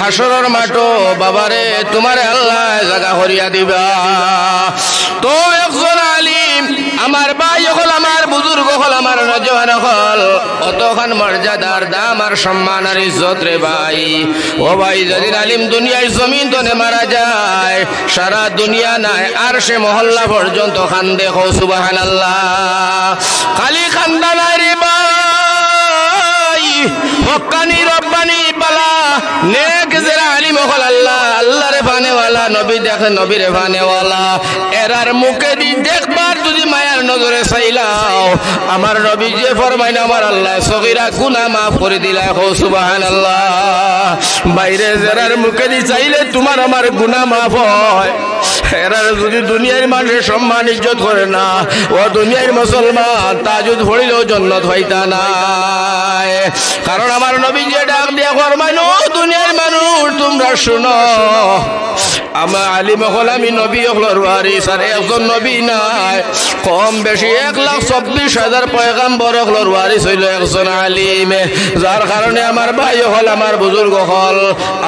হাসরের মাঠো বাবারে তোমারে আল্লাহ জায়গা করিয়া দিবা। তো একজন আলিম আমার ভাই হল, আমার বুজুর্গ হল, আমার নজওয়ান হল, অতখান মর্যাদার দাম আর সম্মান আর ইজ্জত রে ভাই। ও ভাই, যদি আলিম দুনিয়ার জমিন তনে মারা যায়, সারা দুনিয়া নাই আর সে মহল্লা পর্যন্ত খান দেখো সুবহানাল্লাহ। খালি খান্দা নাই রে ভাই, হক্কানি রব্বানি বালা নেক যারা আলিম হল, আল্লাহ আল্লাহরে ফানেওয়ালা, নবী দেখে নবীরে ফানেওয়ালা, এরার মুখে দি দেখবার যদি মায়ার নজরে চাইলাও, আমার নবী যে ফরমাইন আমার আল্লাহ সগীরা গুনাহ মাফ করে দিলা হো সুবহানাল্লাহ। বাইরে যারার মুখে দি চাইলে তোমার আমার গুনাহ মাফ হয়, এরার যদি দুনিয়ার মানুষের সম্মান ইজ্জত করে না, ও দুনিয়ার মুসলমান তাজুদ পড়িলেও জান্নাত হইতা না। কারণ আমার নবী যে ডাক দিয়া ফরমাইন, ও দুনিয়ার মানুষ তোমরা শুনো, আমার আলিম হল আমি নবী হলর ওয়ারিস, আর একজন নবী নাই, কম বেশি 1,24,000 পয়গাম্বর হলর ওয়ারিস হইল একজন আলিম। যার কারণে আমার ভাই হল, আমার বুজুর্গ হল,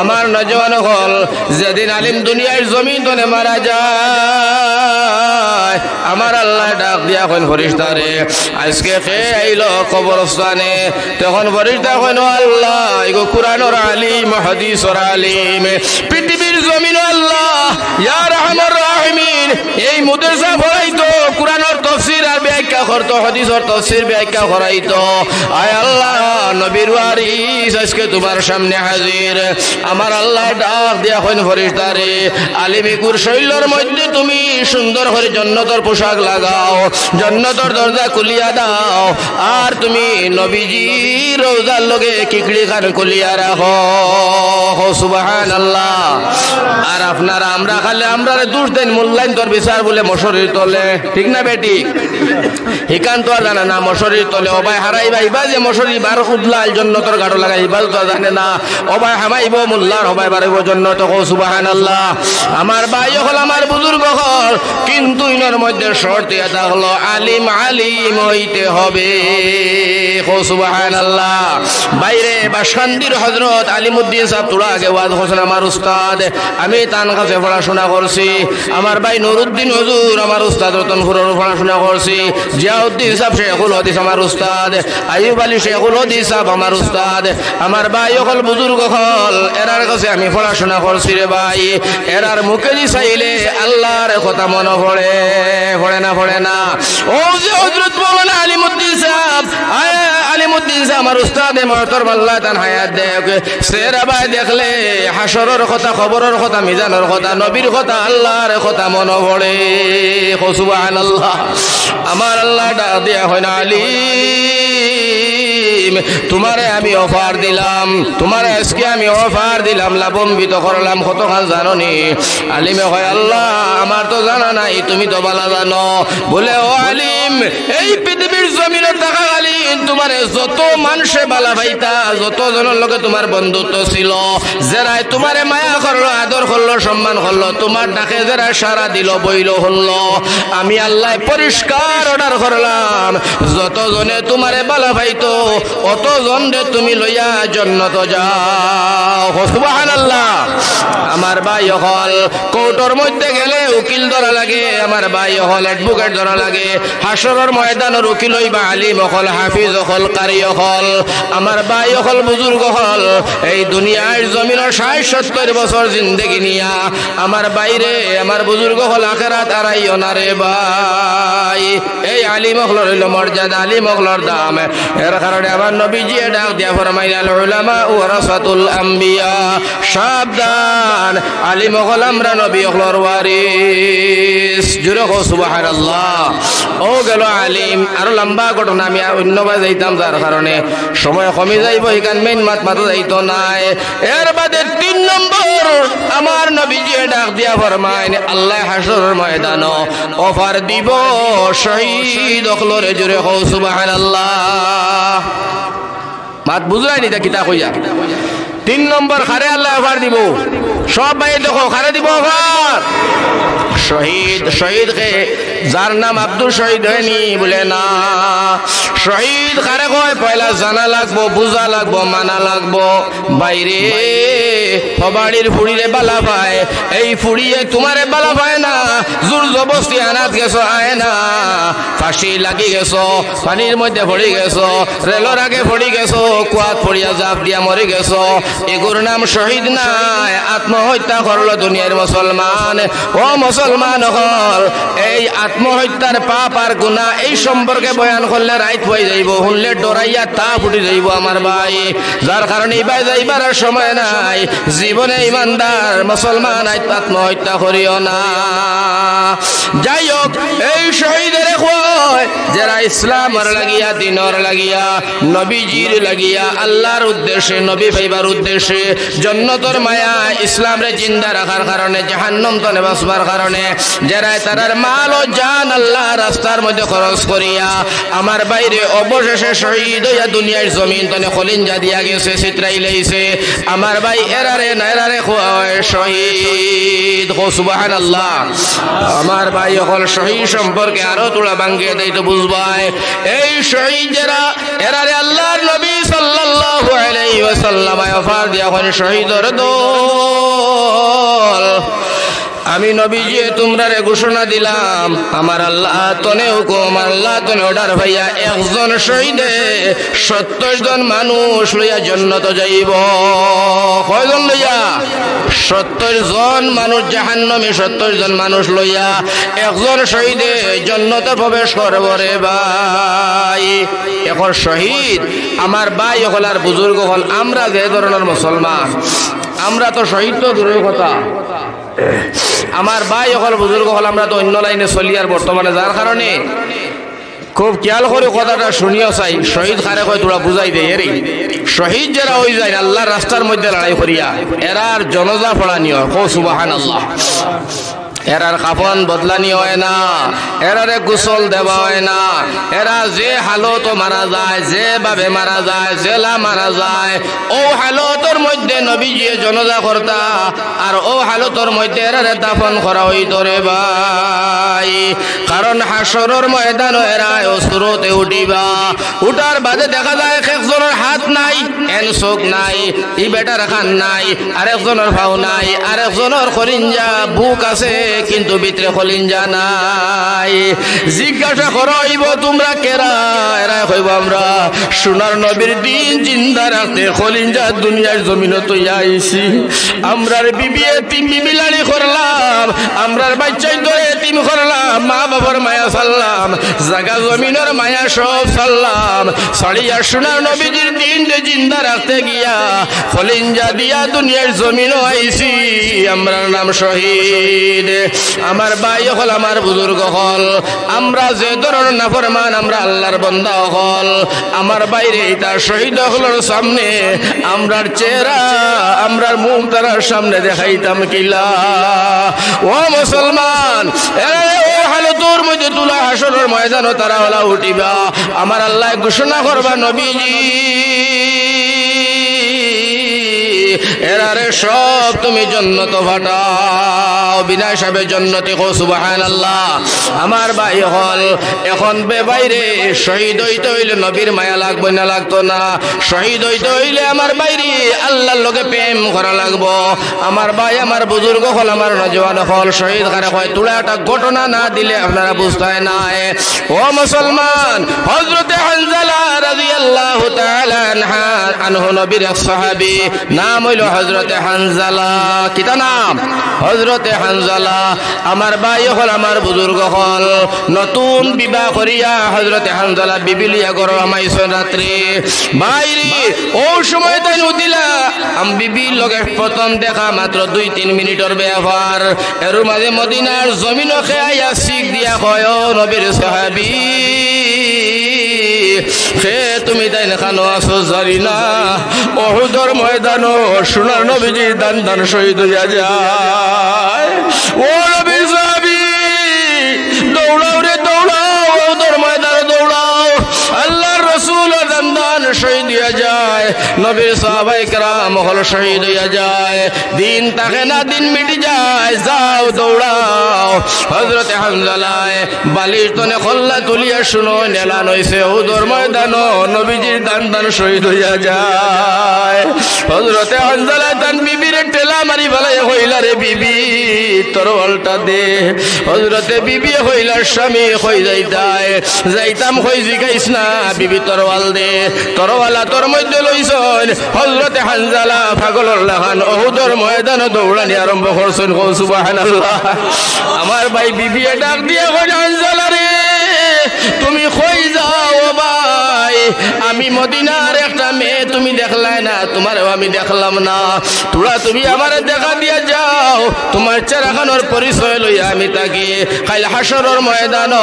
আমার নজওয়ান হল, যেদিন আলিম দুনিয়ার জমিন তনে মারা যায়, আমার আল্লাহ ডাক দিয়া কইন ফেরেশতারে, আজকে কে আইলো কবরস্থানে? তখন ফেরেশতা কইন, আল্লাহ এগো কুরআনের আলিম, হাদিসের আলিম, পৃথিবীর জমিন আল্লাহ ইয়া রাহমার রাহিমিন এই মাদ্রাসা পড়াইতো, কুরআনের তাফসীর আর ব্যাখ্যা করতো, হাদিসের তাফসীর ব্যাখ্যা করাইতো। আয় আল্লাহ নবীর ওয়ারিস আজকে তোমার সামনে হাজির। আমার আল্লাহ ডাক দিয়া কইন ফেরেশতারে, আলিমি কুর শৈলর মধ্যে তুমি সুন্দর করে জান্নাতের পোশাক লাগাও, জান্নাতের দরজা খুলিয়া দাও, আর তুমি নবীজি রওজার লগে কিকড়ি খান খুলিয়া রাখো সুবহানাল্লাহ। আর আপনারা আমরা খালি আমরা দোষ দেন, মূল্যায়ন তোর বিচার বলে মশরির তলে, ঠিক না বেটি? হিকান তো আর জানে না মশরির তলে অবাই হারাইবা, ইবা যে মশরি বার উদলাল জান্নাতের গাড়ো লাগাই, ইবা তো জানে না অবাই হামাইব মোল্লার হবাই বাড়াইব জান্নাত সুবহানাল্লাহ। আমার ভাই হল, আমার বুজুর্গ হল, কিন্তু ইনার মধ্যে শর্ত এটা হলো আলিম আলিম হইতে হবে সুবহানাল্লাহ। বাইরে বা শান্তির হযরত আলিমউদ্দিন সাহেব তোরা আগে ওয়াজ করছেন, আমার উস্তাদ, আমি তার কাছে পড়াশোনা করছি। আমার ভাই নুরুদ্দিন হুজুর আমার উস্তাদ, রতনপুরের পড়াশোনা করছি। জিয়াউদ্দিন সাহেব শেখুল হাদিস আমার উস্তাদ, আইয়ুব আলী শেখুল হাদিস সাহেব আমার উস্তাদ। আমার ভাই হল, বুজুর্গ হল, এরার কাছে আমি পড়াশোনা করছি রে ভাই। এরার মুখে দি চাইলে আল্লাহর কথা মনে পড়ে, পড়ে না পড়ে না? ও যে হযরত মাওলানা আলিমউদ্দিন সাহেব, আলিমউদ্দিন সাহেব আমার উস্তাদে মহতরম, আল্লাহ তার হায়াত দেখ, সেরা ভাই দেখলে হাসরের কথা, খবরের কথা, মিজানের কথা, নবীর কথা, আল্লাহর কথা মনে পড়ে সুবহানাল্লাহ। আমার আল্লাহ ডাক দিয়া হয় না, আলিম তোমারে আমি অফার দিলাম, তোমারে আজকে আমি অফার দিলাম, লাভম্বিত করলাম, কতখান জাননি? আলিমে হয়, আল্লাহ আমার তো জানা নাই, তুমি তো ভালো জানো। বলে, ও আলিম, এই পৃথিবীর জমিনে থাকা আলিম তোমারে যত মানুষে বালা ভাইতা, যত জনের লোকে তোমার বন্ধুত্ব ছিল, যারাই তোমারে মায়া করলো, আদর করলো, সম্মান করলো, তোমার ডাকে যারা সারা দিল, বইল হলো, আমি আল্লাহ পরিষ্কার অর্ডার করলাম, যত জনে তোমারে বালা ভাইতো অত জনে তুমি লইয়া জান্নাত যাও সুবহানাল্লাহ। আমার ভাই হল, কোর্টের মধ্যে গেলে উকিল ধরা লাগে, আমার ভাই হল অ্যাডভোকেট ধরা লাগে, হাসরের ময়দানের উকিল হইবা আলিম হল, হাফিজ হল, কারি হল। আমার ভাই হল, বুজুর্গ হল, এই দুনিয়ার জমিনের 60-70 বছর জিন্দেগি নিয়া আমার বাইরে আমার বুজুর্গ হল আখিরাত আরাইও না রে ভাই। এই আলিম হলর হইল মর্যাদা, আলিম হলর দাম। এর কারণে আমার নবীজি ডাক দিয়া ফরমাইলেন, উলামা ওয়ারাসাতুল আম্বিয়া, সাবধান, আলিম হল আমরা নবী হলর ওয়ারিস। জুরে কও সুবহানাল্লাহ। ও গেল আলিম। আরো লম্বা ঘটনা, আমি অন্যবার যাইতাম, যার কারণে সময় কমে যাইব, এখান মেইন মাথা যাইতো নাই। এর বাদে 3 নম্বর আমার নবীজি ডাক দিয়া ফরমাইন, আল্লাহ হাসরের ময়দান অফার দিব শহীদ হলরে। জুরে কও সুবহানাল্লাহ। মাত বুঝাই নি কিতা কইয়া। 3 নম্বর খারে আল্লাহ অফার দিব সব ভাই দেখো খারে দিব অফার শহীদ শহীদ কে যার নাম আব্দুল শহীদ হয়নি বলে না শহীদ কারে কয় পয়লা জানা লাগবো বুঝা লাগবো মানা লাগবো বাইরে ফবাড়ির ফুড়িরে বালা পায় এই ফুড়িয়ে তোমারে বালা পায় না জোর জবস্তি আনাত গেছো আয় না ফাঁসি লাগি গেছো পানির মধ্যে পড়ি গেছো রেলর আগে পড়ি গেছো কুয়াত পড়িয়া জাপ দিয়া মরে গেছো এগুর নাম শহীদ নাই আত্মহত্যা করলো দুনিয়ার মুসলমান ও মুসলমান হল এই আত্মহত্যার পাপ আর গুনাহ এই সম্পর্কে বয়ান করলে রাইত হয়ে যাইব শুনলে ডরাইয়া তা ফুটি যাইব আমার ভাই যার কারণে ভাই যাইবার সময় নাই জীবনে ইমানদার মুসলমান আত্মহত্যা করিও না যাই হোক এই শহীদের কয় যারা ইসলামের লাগিয়া দিনের লাগিয়া নবীজির লাগিয়া আল্লাহর উদ্দেশ্যে নবী পাইবার উদ্দেশ্যে জান্নাতের মায়া ইসলামরে জিন্দা রাখার কারণে জাহান্নাম থেকে বাঁচবার কারণে যারা তারার মাল ও জান আল্লাহ রাস্তার মধ্যে খরচ করিয়া আমার বাইরে অবশেষে শহীদ হইয়া দুনিয়ার জমিন তনে খলিঞ্জা দিয়া গেছে চিত্রাই লাইছে আমার ভাই এরারে নাইরারে কয় শহীদ কো সুবহানাল্লাহ আমার ভাই হল শহীদ সম্পর্কে আরো তোলা ভাঙ্গিয়ে দেই তো বুঝবাই এই শহীদ যারা এরারে আল্লাহর নবী সাল্লাল্লাহু আলাইহি ওয়াসাল্লাম ওয়াফাত দিয়া কোন শহীদর দল আমি নবীজি তোমরারে ঘোষণা দিলাম আমার আল্লাহ তনে হুকুম আল্লাহ তনে অর্ডার ভাইয়া একজন শহীদে 70 জন মানুষ লইয়া জান্নাত যাইব কয়জন লইয়া 70 জন মানুষ জাহান্নামে 70 জন মানুষ লইয়া একজন শহীদে জান্নাতে প্রবেশ করবে রে ভাই এখন শহীদ আমার ভাই হলার বুজুর্গ হল আমরা যে ধরনের মুসলমান আমরা তো শহীদ তো দূরের কথা আমার ভাই হল বুজুর্গ হল আমরা তো অন্য লাইনে চলি আর বর্তমানে যার কারণে খুব খেয়াল করে কথাটা শুনিও চাই শহীদ খারে কয় তোরা বুঝাই দে এরি শহীদ যারা হয়ে যায় আল্লাহর রাস্তার মধ্যে লড়াই করিয়া এরার জনজা পড়ানি হয় কো সুবহানাল্লাহ এরার কাফন বদলানি হয় না এরারে গোসল দেওয়া হয় না এরা যে হালত মারা যায় যেভাবে মারা যায় জেলা মারা যায় ও হালতর মধ্যে নবীজি জনজা করতা আর ও হালতর মধ্যে এরারে দাফন করা হইত রে ভাই কারণ হাসরের ময়দান এরা অসুরতে উঠিবা উঠার বাদে দেখা যায় একজনের হাত নাই এন চোখ নাই ই বেটার খান নাই আরেকজনের ভাও নাই আরেকজনের খরিঞ্জা বুক আছে কিন্তু ভিতরে খলিঞ্জা নাই জিজ্ঞাসা করাইব তোমরা কেরা এরা কইব আমরা সোনার নবীর দিন জিন্দা রাখতে খলিঞ্জা দুনিয়ার জমিনে তো আইছি আমরার বিবি এতিম বিবিলাড়ি করলাম আমরার বাচ্চাই তো এতিম করলাম মা বাবার মায়া সাল্লাম জাগা জমিনের মায়া সব সাল্লাম সাড়িয়া সোনার নবীর দিন জিন্দা রাখতে গিয়া খলিঞ্জা দিয়া দুনিয়ার জমিনও আইছি আমরার নাম শহীদ আমার ভাই হল আমার বুজুর্গ হল আমরা যে ধরনের নাফরমান আমরা আল্লাহর বান্দা হল আমার বাইরে তার শহীদ হলের সামনে আমরার চেহারা আমরার মুখ তার সামনে দেখাইতাম কিলা ও মুসলমান ও হালতুর মধ্যে তুলা হাসরের ময়দানও তারা হলা উঠিবা আমার আল্লাহ ঘোষণা করবা নবীজি এরারে সব তুমি জান্নাত ফাটাও বিনা হিসাবে জান্নাতে কো সুবহানাল্লাহ আমার ভাই হল এখন বে বাইরে শহীদ হইতে হইলে নবীর মায়া লাগবে না লাগতো না শহীদ হইতে হইলে আমার বাইরে আল্লাহর লগে প্রেম করা লাগবো আমার ভাই আমার বুজুর্গ হল আমার নজওয়ান হল শহীদ কারে কয় তুলা একটা ঘটনা না দিলে আপনারা বুঝতে না ও মুসলমান হযরতে হানজালা রাদিয়াল্লাহু তাআলা আনহু নবীর এক সাহাবী নাম হইল হযরতে হানজালা কিতা নাম হযরতে হানজালা আমার ভাই হল আমার বুজুর্গ হল নতুন বিবাহ করিয়া হযরতে হানজালা বিবিলিয়া গর আমাইছেন রাত্রে বাইরে ও সময় তাই নদিলা বিবির লগে প্রথম দেখা মাত্র 2-3 মিনিটের ব্যাপার এর মাঝে মদিনার জমিন খেয়া শিখ দিয়া কয় নবীর সাহাবী হে তুমি তাই খানো আসো জানি না উহুদের ময়দানও সোনার নবীজি দান দান শহীদ হইয়া যায় ও নবীর সাহাবী দৌড়াও রে দৌড়াও উহুদের ময়দানে দৌড়াও আল্লাহর রাসূল দান দান শহীদ হইয়া যায় নবীর সাহাবায়ে কেরাম হল শহীদ হইয়া যায়, দিন থাকে না, দিন মিটে যায়, যাও দৌড়াও। হযরতে হানজালায় বালিশ তনে খল্লা তুলিয়া শুনো নেলান হইছে উহুদের ময়দান, নবীজির দান দান শহীদ হইয়া যায়। হযরতে হানজালা তান বিবির টেলা মারি ফেলাই হইলা রে বিবি তরওয়ালটা দে। হযরতে বিবি হইলার স্বামী কই যাইতাম কই জিগাইস না বিবি তরওয়াল দে, তরওয়ালা তোর মধ্যে লইছন। হযরতে হানজালা পাগলর লাগান উহুদের ময়দানে দৌড়ানি আরম্ভ করছেন। সুবহানাল্লাহ। আমার ভাই বিবি ডাক দিয়ে কই হানজালা রে তুমি কই যাও ভাই, আমি মদিনার একটা মেয়ে তুমি দেখলাই না, তোমারও আমি দেখলাম না, তোরা তুমি আমারে দেখা দিয়া যাও, তোমার চেহারাখানোর পরিচয় লইয়া আমি তাকি কাল হাসরের ময়দান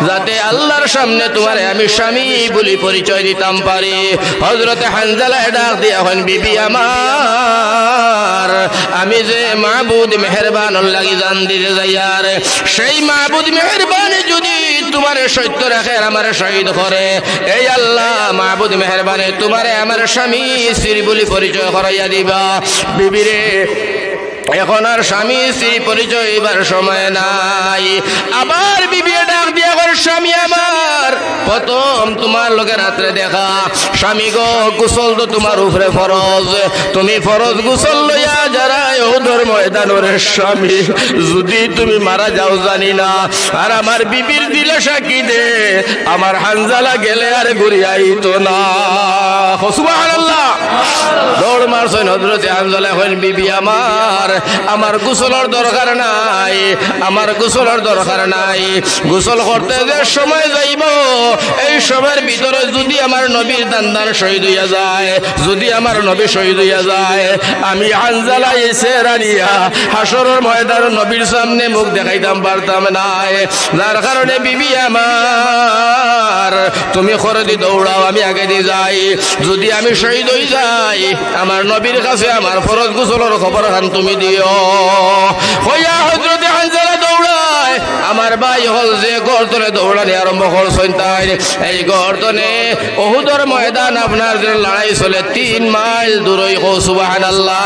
যাতে আল্লাহর সামনে তোমারে আমি স্বামী বলি পরিচয় দিতাম পারি। হযরতে হানজালা ডাক দিয়া হন বিবি আমার, আমি যে মাহবুদ মেহেরবান লাগি জান দিতে যাইয়ার, সেই মাহবুদ মেহেরবান যদি তোমারে সত্য রাখে আমার শহীদ করে, এই আল্লাহ মাহবুদ মেহেরবানে তোমারে আমার স্বামী স্ত্রী বলি পরিচয় করাইয়া দিবা। বিবিরে এখন আর স্বামী স্ত্রী পরিচয় এবার সময় নাই। আবার বিবি ডাক দিয়া করে স্বামী আমার, প্রথম তোমার লোকে রাত্রে দেখা, স্বামী গো গোসল তো তোমার উপরে ফরজ, তুমি ফরজ গোসল লইয়া যারা উহুদের ময়দানের স্বামী যদি তুমি মারা যাও জানি না, আর আমার বিবির দিলে সাক্ষী দে আমার হানজালা গেলে আর ঘুরি আইতো না। সুবহানাল্লাহ। দৌড় মারছেন হযরতে হানজালা হইন বিবি আমার গোসলের দরকার নাই, আমার গোসলের দরকার নাই, গোসল করতে যে সময় যাইব এই সময়ের ভিতরে যদি আমার নবীর দান শহীদ হইয়া যায়, যদি আমার নবী শহীদ হইয়া যায়, আমি হানজালা এসে রানিয়া হাসরের ময়দানে নবীর সামনে মুখ দেখাইতাম পারতাম না। যার কারণে বিবি আমার তুমি করে দি দৌড়াও, আমি আগে দিয়ে যাই, যদি আমি শহীদ হই যাই আমার নবীর কাছে আমার ফরজ গোসলের খবর খান তুমি দিও। হইয়া হযরতে হানজালা দৌড়ায়, আমার ভাই হল যে গর্দনে দৌড়ানি আরম্ভ করছেন, তাই এই গর্দনে উহুদের ময়দান আপনার যে লড়াই চলে 3 মাইল দূরই। সুবহানাল্লাহ।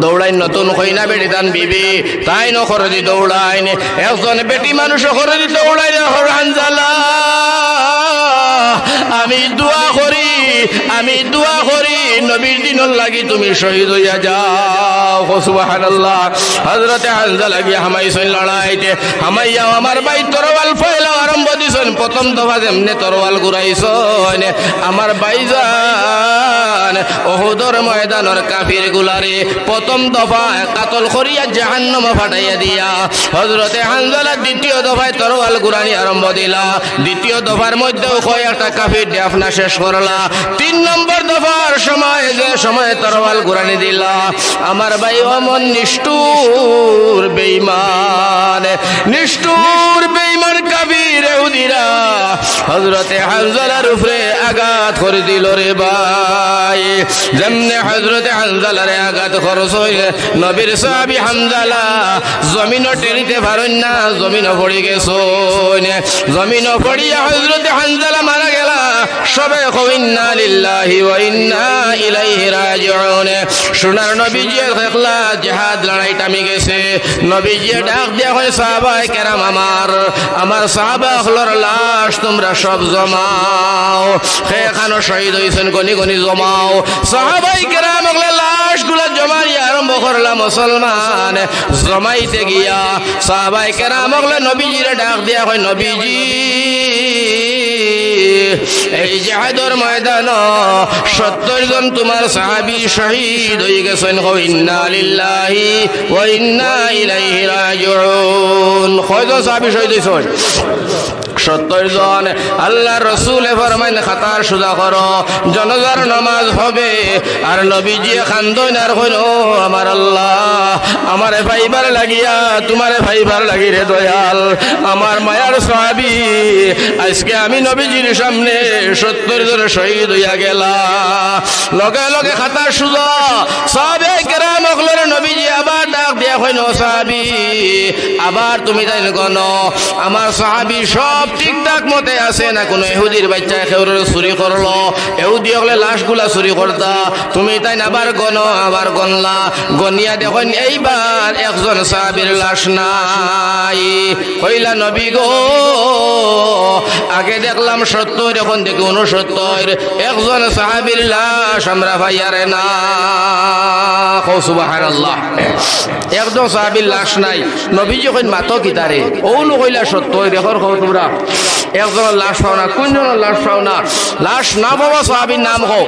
দৌড়াইন নতুন কইনা বেটি দান বিবি তাই নকরে দি দৌড়াইন, একজন বেটি মানুষ করে দি দৌড়াইন। হানজালা আমি দোয়া করি নবীর দিনের লাগি তুমি শহীদ হইয়া যাও। সুবহানাল্লাহ। হযরতে হানজালা গিয়া হামাইছেন লড়াইতে, হামাইয়া আমার ভাই তরওয়াল ফেলা আরম্ভ দিছেন। প্রথম দফা যেমনে তরওয়াল ঘুরাইছেন আমার ভাইজান উহুদের ময়দানের কাফির গুলারে প্রথম দফা কাতল করিয়া জাহান্নামে ফাটাইয়া দিয়া হযরতে হানজালা দ্বিতীয় দফায় তরওয়াল ঘুরানি আরম্ভ দিলা। দ্বিতীয় দফার মধ্যেও কয়েকটা কাফির আপনার শেষ করলা। 3 নম্বর দফার সময় যে সময় তরওয়াল ঘুরানি দিলা আমার ভাই অমন নিষ্ঠুর বেঈমান কাফির ইহুদিরা হযরতে হানজালার উপরে আঘাত করে দিল রে ভাই। যেমনে হযরতে হানজালারে আঘাত খরচ হইলে নবীর সাহাবী হানজালা জমিনও টেরিতে পারেন না, জমিনও পড়ে গেছেন। জমিনও পড়িয়া হযরতে হানজালা মারা গেলা। সবে ইন্না লিল্লাহি ওয়া ইন্না ইলাইহি রাজিউন। সোনার নবীজি দেখলা জিহাদ লড়াই টামি গেছে। নবীজি ডাক দিয়া কয় সাহাবায়ে কেরাম আমার সাহাবা হলর লাশ তোমরা সব জমাও, সেখানে শহীদ হইছেন গনি গনি জমাও। সাহাবায়ে কেরাম লাশগুলো জমাই আরম্ভ করলাম মুসলমান। জমাইতে গিয়া সাহাবায়ে কেরাম নবীজির ডাক দিয়া কয় নবীজি এই জিহাদের ময়দান 70 জন তোমার সাহাবী শহীদ হয়ে গেছেন। ইন্না লিল্লাহি ওয়া ইন্না ইলাইহি রাজিউন। কয়জন সাহাবী শহীদ হয়েছেন? 70 জন। আল্লাহ রসুল ফরমাইন খাতার সুজা করো, জানাজার নামাজ হবে। আর নবীজি খান্দন আর কইল আমার আল্লাহ আমারে ভাইবার লাগিয়া তোমারে ভাইবার লাগি রে দয়াল, আমার মায়ার সাহাবী আজকে আমি নবীজির সামনে 70 জন শহীদ হইয়া গেলা। লগে লগে খাতার সুজা সাহাবায়ে কেরাম নবীজি আবার ডাক দিয়া হইন সাহাবী আবার তুমি তাই কোন আমার সাহাবী সব ঠিকঠাক মতে আছে না কোন ইহুদির বাচ্চা খেউরের চুরি করলো ইহুদি হলে লাশগুলা চুরি করতা তুমি তাই আবার আবার গনলা গনিয়া দেখুন এইবার একজন সাহাবীর লাশ নাই কইলা নবী গো আগে দেখলাম 70 এখন দেখি 69 একজন সাহাবীর লাশ আমরা ভাইয়ারে না সুবহানাল্লাহ একজন সাহাবীর লাশ নাই নবীজি কইন মাতো কিতারে ওনো কইলা 70 দেখর কও তোমরা একজন লাশ পাও না কোনজনের লাশ পাও না লাশ না পাওয়া সাহাবীর নাম কও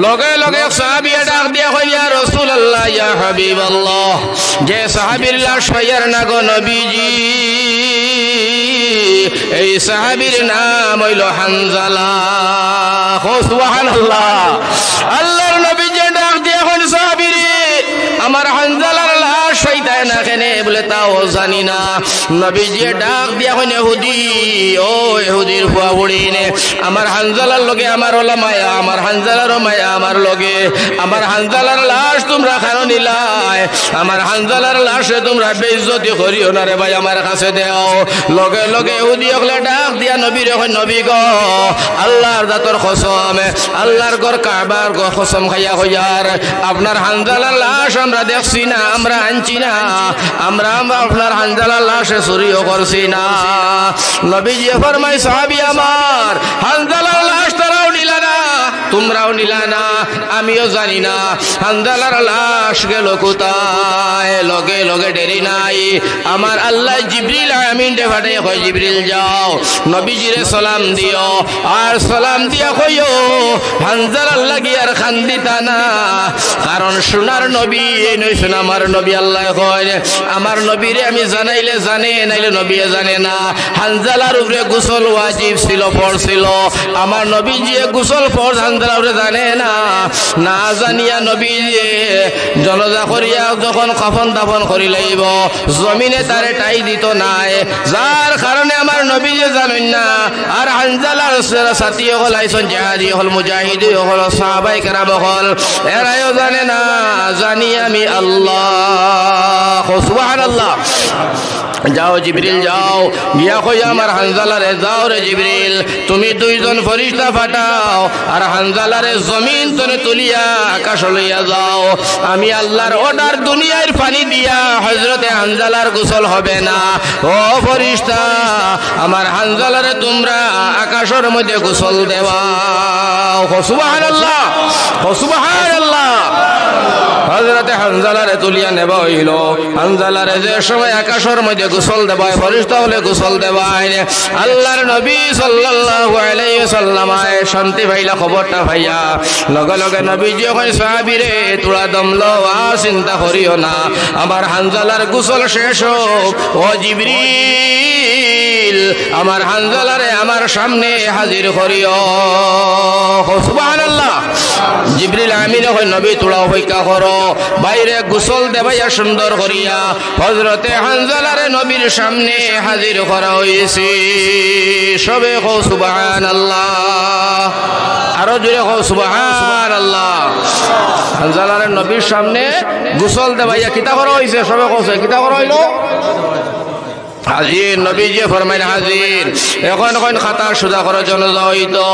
লগে লগে সাহাবী ডাক দিয়া কই ইয়া রাসূলুল্লাহ ইয়া হাবিবাল্লাহ যে সাহাবীর লাশ ভাইয়ার না গো নবীজি এই সাহাবীর নাম হইল হানজালা সুবহানাল্লাহ আল্লাহর নবী যে ডাক দিয়া কই সাহাবীরে আমার হানজালার লাশ হইতায় না কেনে বলে তাও জানি না নবীজি ডাক দিয়া কই ইহুদি ও ইহুদির ফুয়া বুড়িনে আমার হানজালার লগে আমার ওলা মায়া আমার হানজালারও মায়া আমার লগে আমার হানজালার লাশ তোমরা খানো নিলাই আমার হানজালার লাশে তোমরা বেইজ্জতি করিও না রে ভাই আমার কাছে দাও লগে লগে ইহুদি ওগলা ডাক দিয়া নবী রে কই নবী গো আল্লাহর জাতর কসম আল্লাহর ঘর কাবার কসম খাইয়া কইয়ার আপনার হানজালার লাশ আমরা দেখছি না আমরা আনছি না আমরা আপনার হানজালার লাশে চুরিও করছি না নবীজি ফরমাই সাহাবী আমার হানজালার লাশ তারাও নিলা না তোমরাও নিলা না আমিও জানি না হানজালার লাশ গেল কোথায় লগে লগে দেরি নাই আমার আল্লাহ জিবরিল আমিন দে ফাটে কই জিবরিল যাও নবীজিরে সালাম দিও আর সালাম দিয়া কইও হানজালার লাগি আর খান্দিতা না কারণ সোনার নবী এই নয় সোনা আমার নবী আল্লাহ কয় আমার নবীরে আমি জানাইলে জানে নাইলে নবীয়ে জানে না হানজালার উপরে গোসল ওয়াজিব ছিল পড়ছিল আমার নবীজি গোসল ফরজ হানজালার উপরে জানে না না জানিয়া নবী জনজা করিয়া যখন কাফন দাফন করি লইব জমিনে তারে টাই দিত নাই যার কারণে আমার নবী যে জানেন না আর হানজালার সাথী হল আইসন জিহাদি হল মুজাহিদি হল সাহাবাই কেরাম হল এরাও জানে না জানি আমি আল্লাহ সুবহানাল্লাহ যাও জিবরিল যাও গিয়া কই আমার হানজালারে যাও রে জিবরিল তুমি দুইজন ফেরেশতা পাঠাও আর হানজালারে জমিন তনে তুলিয়া আকাশ লইয়া যাও আমি আল্লাহর অর্ডার দুনিয়ার পানি দিয়া হযরতে হানজালার গোসল হবে না ও ফেরেশতা আমার হানজালারে তোমরা আকাশের মধ্যে গোসল দেওয়াও সুবহানাল্লাহ সুবহানাল্লাহ হযরতে হানজালারে তুলিয়া নেবা হইল হানজালারে যে সময় আকাশের মধ্যে গোসল দেবায় ফেরেশতা হলে গোসল দেবায় আল্লাহর নবী সাল্লাল্লাহু আলাইহি ওয়াসাল্লাম শান্তি ভাইলা খবরটা ভাইয়া লগে লগে নবীজি কয় সাহাবীরে তোরা দমলো চিন্তা করিও না আমার হানজালার গোসল শেষ হোক ও জিবরিল আমার হানজালারে আমার সামনে হাজির করিও সুবহানাল্লাহ জিবরিল আমিন কয় নবী তোরা অপেক্ষা করো বাইরে গোসল দেবাইয়া সুন্দর করিয়া হযরতে হানজালারে নবীর সামনে হাজির করা হয়েছে সবে কও সুবহানাল্লাহ আরো জোরে কও সুবহানাল্লাহ হানজালারে নবীর সামনে গোসল দেবাইয়া কিতা করা হয়েছে সবে কওছে কিতা করা হইলো হাজির নবীজি ফরমাইন হাজির এখন কোন খাতা সুদা করার জন্য যাইতো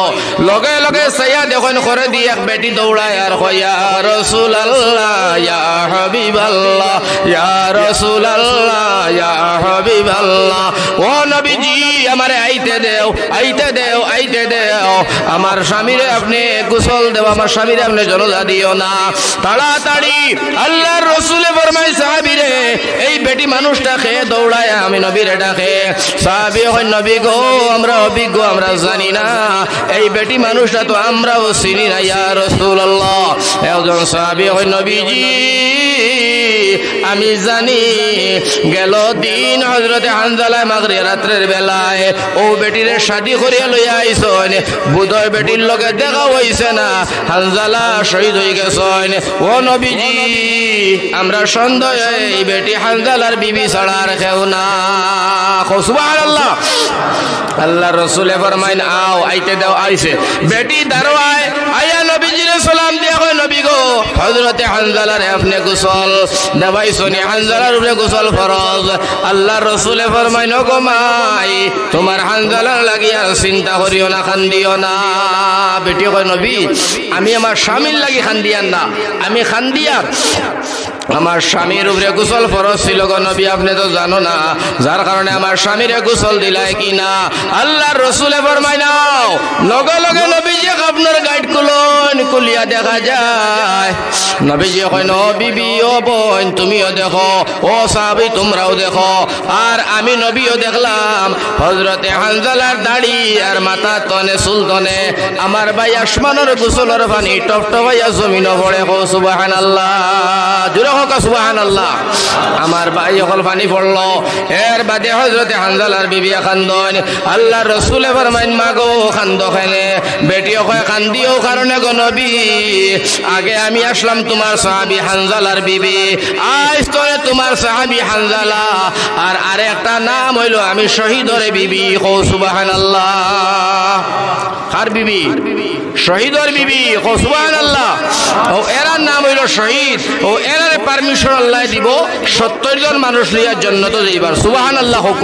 লগে লগে সাইয়া দেখুন করে দিয়ে এক বেটি দৌড়ায় আর কয় ইয়া রাসূলুল্লাহ ইয়া হাবিবাল্লাহ ইয়া রাসূলুল্লাহ ইয়া হাবিবাল্লাহ ও নবীজি আমারে আইতে দেও আইতে দেও আইতে দেও আমার স্বামীরে আপনি গোসল দেও আমার স্বামীরে আপনি জলদা দিও না তাড়াতাড়ি আল্লাহর রাসূলে ফরমায় সাহাবীরে এই বেটি মানুষটাকে দৌড়ায় আমি নবীর ডাকে সাহাবী হয় নবী গো আমরা অভিজ্ঞ আমরা জানি না এই বেটি মানুষটা তো আমরাও চিনি না ইয়া রাসূলুল্লাহ একজন সাহাবী হয় নবীজি আমি জানি গেল দিন হযরতে হানজালা মাগরিব রাতের বেলায় ও বেটিরে শাদি করিয়া লইয়া আইছন বুধয় বেটির লগে দেখা হইছে না হানজালা শহীদ হয়ে গেছেন ও নবীজি আমরা সন্দেহ এই বেটি হানজালার বিবি ছাড়া আর কেউ না সুবহানাল্লাহ আল্লাহর রাসূল ফরমাইন আও আইতে দাও আইছে বেটি দারওয়ায় আয়া নবীজিরে সালাম দিয়া কয় নবী গো হযরতে হানজালারে আপনি গোসল দেবাইছনি হানজালার উপরে গোসল ফরজ আল্লাহর রাসূলে ফরমাইন গো মাই তোমার হানজালার লাগি আর চিন্তা করিও না খান্দিও না বেটি কয় নবী আমি আমার স্বামীর লাগি খান্দিয়ান না আমি খান্দিয়া আমার স্বামীর উপরে গোসল ফরজ ছিল গো নবী আপনি তো জানো না যার কারণে আমার স্বামীরে গোসল দিলাই কিনা আল্লাহর রাসূলে ফরমায় নাও লগে লগে নবীজি আপনার গাইড কুলিয়া দেখা যায় নবীজি কয় ও বিবি ও বোন তুমিও দেখো ও সাহাবী তোমরাও দেখো আর আমি নবীও দেখলাম হযরতে হানজালার দাড়ি আর মাথা তনে চুল তনে আমার ভাই আসমানের গোসলের পানি টপটপাইয়া জমিনে পড়ে কও সুবহানাল্লাহ জোরে হোক সুবহানাল্লাহ আমার ভাই যখন পানি পড়লো এর বাদে হযরতে হানজালার বিবি কান্দন আল্লাহর রাসূলে ফরমাইন মা গো কান্দো কেনে বেটিও কয় কান্দিও কারণে গো নবী আগে আমি আসলাম তোমার সাহাবী হানজালার বিবি আজ তোরে তোমার সাহাবী হানজালা আর আরেকটা নাম হইলো আমি শহীদর বিবি কও সুবহানাল্লাহ কার বিবি শহীদর বিবি কও সুবহানাল্লাহ ও এরার নাম হইলো শহীদ ও এরার পারমিশন আল্লাহ দিব 70 জন মানুষ লিয়ার জন্য তো যাইবার সুবহানাল্লাহ হোক